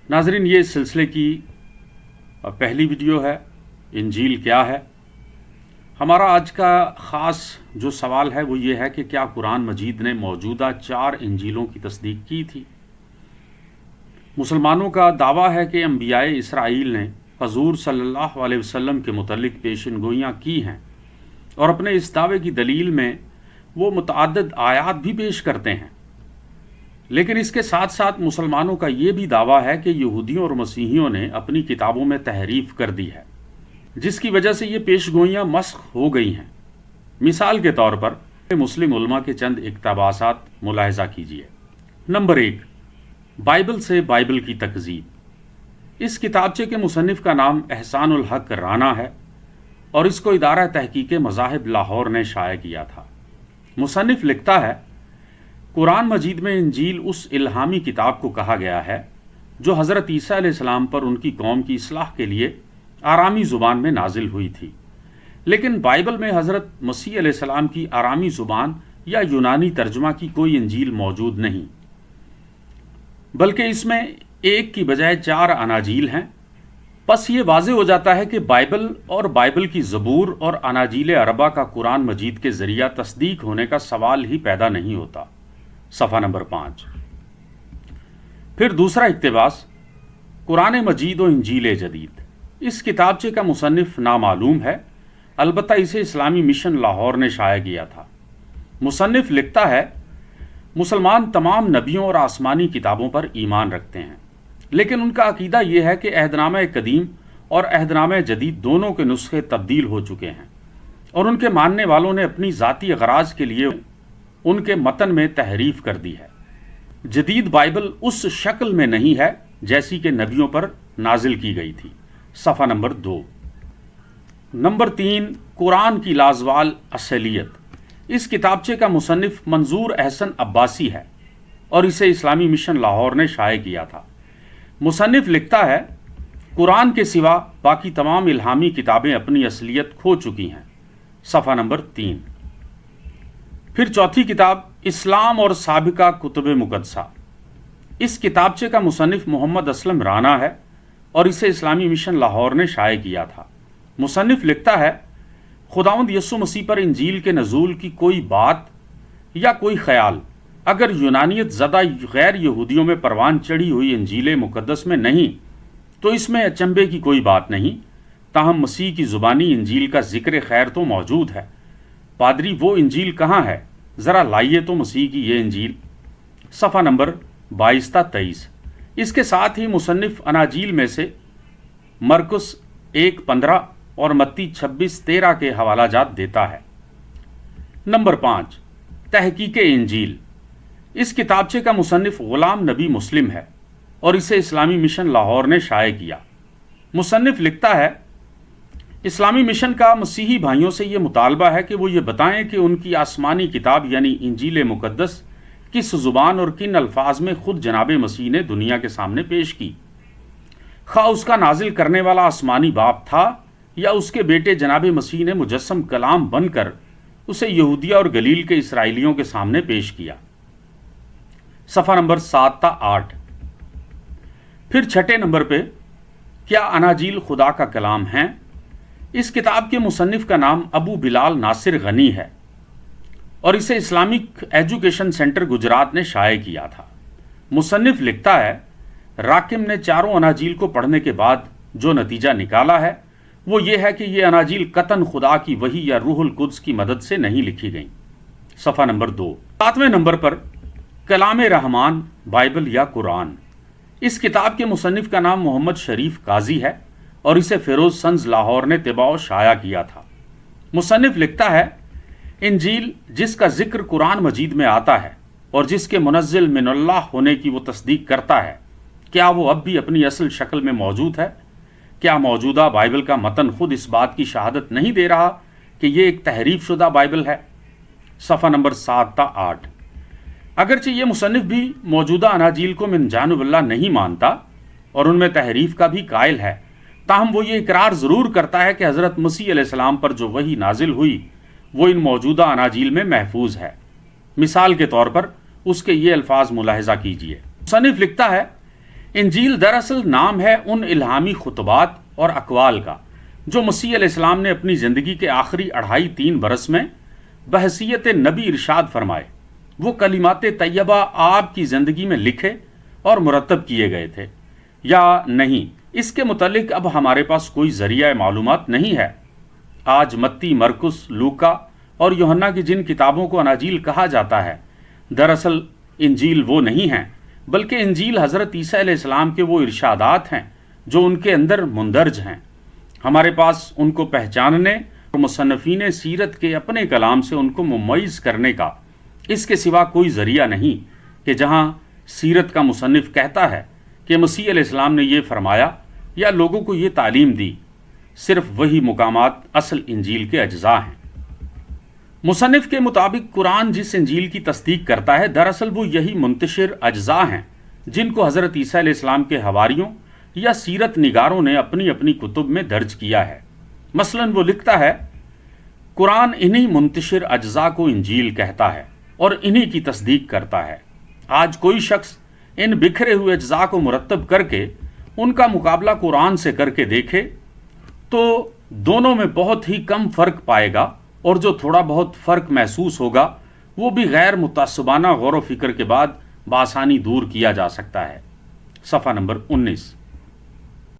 ناظرین، یہ اس سلسلے کی پہلی ویڈیو ہے، انجیل کیا ہے۔ ہمارا آج کا خاص جو سوال ہے وہ یہ ہے کہ کیا قرآن مجید نے موجودہ 4 انجیلوں کی تصدیق کی تھی؟ مسلمانوں کا دعویٰ ہے کہ انبیاء اسرائیل نے حضور صلی اللہ علیہ وسلم کے متعلق پیشن گوئیاں کی ہیں، اور اپنے اس دعوے کی دلیل میں وہ متعدد آیات بھی پیش کرتے ہیں۔ لیکن اس کے ساتھ ساتھ مسلمانوں کا یہ بھی دعویٰ ہے کہ یہودیوں اور مسیحیوں نے اپنی کتابوں میں تحریف کر دی ہے، جس کی وجہ سے یہ پیش گوئیاں مسخ ہو گئی ہیں۔ مثال کے طور پر مسلم علماء کے چند اقتباسات ملاحظہ کیجیے۔ نمبر 1، بائبل سے بائبل کی تکذیب۔ اس کتابچے کے مصنف کا نام احسان الحق رانا ہے، اور اس کو ادارہ تحقیق مذاہب لاہور نے شائع کیا تھا۔ مصنف لکھتا ہے، قرآن مجید میں انجیل اس الہامی کتاب کو کہا گیا ہے جو حضرت عیسیٰ علیہ السلام پر ان کی قوم کی اصلاح کے لیے آرامی زبان میں نازل ہوئی تھی، لیکن بائبل میں حضرت مسیح علیہ السلام کی آرامی زبان یا یونانی ترجمہ کی کوئی انجیل موجود نہیں، بلکہ اس میں ایک کی بجائے 4 اناجیل ہیں۔ پس یہ واضح ہو جاتا ہے کہ بائبل اور بائبل کی زبور اور اناجیل اربع کا قرآن مجید کے ذریعہ تصدیق ہونے کا سوال ہی پیدا نہیں ہوتا۔ صفحہ نمبر 5۔ پھر دوسرا اقتباس، قرآن مجید و انجیل جدید۔ اس کتابچے کا مصنف نامعلوم ہے، البتہ اسے اسلامی مشن لاہور نے شائع کیا تھا۔ مصنف لکھتا ہے، مسلمان تمام نبیوں اور آسمانی کتابوں پر ایمان رکھتے ہیں، لیکن ان کا عقیدہ یہ ہے کہ عہد نامہ قدیم اور عہد نامہ جدید دونوں کے نسخے تبدیل ہو چکے ہیں، اور ان کے ماننے والوں نے اپنی ذاتی اغراض کے لیے ان کے متن میں تحریف کر دی ہے۔ جدید بائبل اس شکل میں نہیں ہے جیسی کہ نبیوں پر نازل کی گئی تھی۔ صفحہ نمبر 2۔ نمبر 3، قرآن کی لازوال اصلیت۔ اس کتابچے کا مصنف منظور احسن عباسی ہے، اور اسے اسلامی مشن لاہور نے شائع کیا تھا۔ مصنف لکھتا ہے، قرآن کے سوا باقی تمام الہامی کتابیں اپنی اصلیت کھو چکی ہیں۔ صفحہ نمبر 3۔ پھر چوتھی کتاب، اسلام اور سابقہ کتب مقدسہ۔ اس کتابچے کا مصنف محمد اسلم رانا ہے، اور اسے اسلامی مشن لاہور نے شائع کیا تھا۔ مصنف لکھتا ہے، خداوند یسوع مسیح پر انجیل کے نزول کی کوئی بات یا کوئی خیال اگر یونانیت زدہ غیر یہودیوں میں پروان چڑھی ہوئی انجیل مقدس میں نہیں تو اس میں اچنبے کی کوئی بات نہیں، تاہم مسیح کی زبانی انجیل کا ذکر خیر تو موجود ہے۔ پادری، وہ انجیل کہاں ہے؟ ذرا لائیے تو مسیح کی یہ انجیل۔ صفحہ نمبر 22 تا 23۔ اس کے ساتھ ہی مصنف اناجیل میں سے مرکس 1:15 اور متی 26:13 کے حوالہ جات دیتا ہے۔ نمبر 5، تحقیق انجیل۔ اس کتابچے کا مصنف غلام نبی مسلم ہے، اور اسے اسلامی مشن لاہور نے شائع کیا۔ مصنف لکھتا ہے، اسلامی مشن کا مسیحی بھائیوں سے یہ مطالبہ ہے کہ وہ یہ بتائیں کہ ان کی آسمانی کتاب یعنی انجیل مقدس کس زبان اور کن الفاظ میں خود جناب مسیح نے دنیا کے سامنے پیش کی، خواہ اس کا نازل کرنے والا آسمانی باپ تھا یا اس کے بیٹے جناب مسیح نے مجسم کلام بن کر اسے یہودیہ اور گلیل کے اسرائیلیوں کے سامنے پیش کیا۔ صفحہ نمبر 7 تا 8۔ پھر چھٹے نمبر پہ، کیا اناجیل خدا کا کلام ہیں؟ اس کتاب کے مصنف کا نام ابو بلال ناصر غنی ہے، اور اسے اسلامک ایجوکیشن سینٹر گجرات نے شائع کیا تھا۔ مصنف لکھتا ہے، راکم نے 4 اناجیل کو پڑھنے کے بعد جو نتیجہ نکالا ہے وہ یہ ہے کہ یہ اناجیل قطعاً خدا کی وحی یا روح القدس کی مدد سے نہیں لکھی گئیں۔ صفحہ نمبر 2۔ 7ویں نمبر پر، کلام رحمان بائبل یا قرآن۔ اس کتاب کے مصنف کا نام محمد شریف قاضی ہے، اور اسے فیروز سنز لاہور نے طباع و شائع کیا تھا۔ مصنف لکھتا ہے، انجیل جس کا ذکر قرآن مجید میں آتا ہے اور جس کے منزل من اللہ ہونے کی وہ تصدیق کرتا ہے، کیا وہ اب بھی اپنی اصل شکل میں موجود ہے؟ کیا موجودہ بائبل کا متن خود اس بات کی شہادت نہیں دے رہا کہ یہ ایک تحریف شدہ بائبل ہے؟ صفحہ نمبر 7 تا 8۔ اگرچہ یہ مصنف بھی موجودہ اناجیل کو من جانب اللہ نہیں مانتا اور ان میں تحریف کا بھی قائل ہے، تاہم وہ یہ اقرار ضرور کرتا ہے کہ حضرت مسیح علیہ السلام پر جو وحی نازل ہوئی وہ ان موجودہ اناجیل میں محفوظ ہے۔ مثال کے طور پر اس کے یہ الفاظ ملاحظہ کیجیے۔ مصنف لکھتا ہے، انجیل دراصل نام ہے ان الہامی خطبات اور اقوال کا جو مسیح علیہ السلام نے اپنی زندگی کے آخری 2.5-3 برس میں بحیثیت نبی ارشاد فرمائے۔ وہ کلمات طیبہ آپ کی زندگی میں لکھے اور مرتب کیے گئے تھے یا نہیں، اس کے متعلق اب ہمارے پاس کوئی ذریعہ معلومات نہیں ہے۔ آج متی، مرکس، لوکا اور یوحنا کی جن کتابوں کو اناجیل کہا جاتا ہے، دراصل انجیل وہ نہیں ہیں، بلکہ انجیل حضرت عیسیٰ علیہ السلام کے وہ ارشادات ہیں جو ان کے اندر مندرج ہیں۔ ہمارے پاس ان کو پہچاننے اور مصنفین سیرت کے اپنے کلام سے ان کو ممیز کرنے کا اس کے سوا کوئی ذریعہ نہیں کہ جہاں سیرت کا مصنف کہتا ہے کہ مسیح علیہ السلام نے یہ فرمایا یا لوگوں کو یہ تعلیم دی، صرف وہی مقامات اصل انجیل کے اجزاء ہیں۔ مصنف کے مطابق قرآن جس انجیل کی تصدیق کرتا ہے، دراصل وہ یہی منتشر اجزاء ہیں جن کو حضرت عیسیٰ علیہ السلام کے حواریوں یا سیرت نگاروں نے اپنی اپنی کتب میں درج کیا ہے۔ مثلاً وہ لکھتا ہے، قرآن انہی منتشر اجزاء کو انجیل کہتا ہے اور انہی کی تصدیق کرتا ہے۔ آج کوئی شخص ان بکھرے ہوئے اجزاء کو مرتب کر کے ان کا مقابلہ قرآن سے کر کے دیکھے تو دونوں میں بہت ہی کم فرق پائے گا، اور جو تھوڑا بہت فرق محسوس ہوگا وہ بھی غیر متعصبانہ غور و فکر کے بعد بآسانی دور کیا جا سکتا ہے۔ صفحہ نمبر 19۔